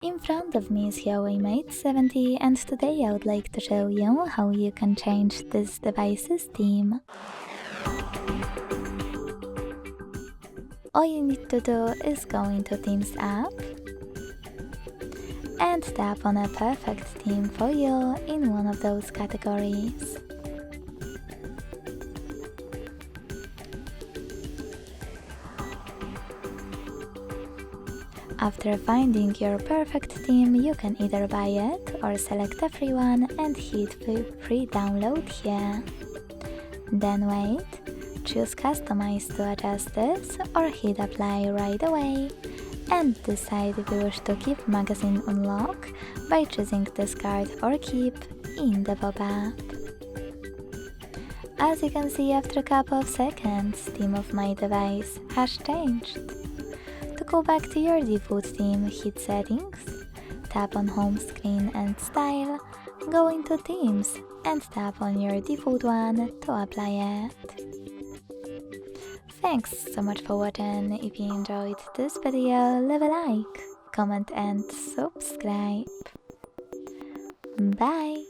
In front of me is Huawei Mate 70 and today I would like to show you how you can change this device's theme. All you need to do is go into Themes app and tap on a perfect theme for you in one of those categories. After finding your perfect theme, you can either buy it or select a free one and hit free download here. Then wait, choose Customize to adjust this or hit apply right away and decide if you wish to keep magazine on lock by choosing discard or keep in the pop-up. As you can see, after a couple of seconds, theme of my device has changed. To go back to your default theme, hit Settings, tap on Home Screen and Style, go into Themes and tap on your default one to apply it. Thanks so much for watching. If you enjoyed this video, leave a like, comment and subscribe. Bye!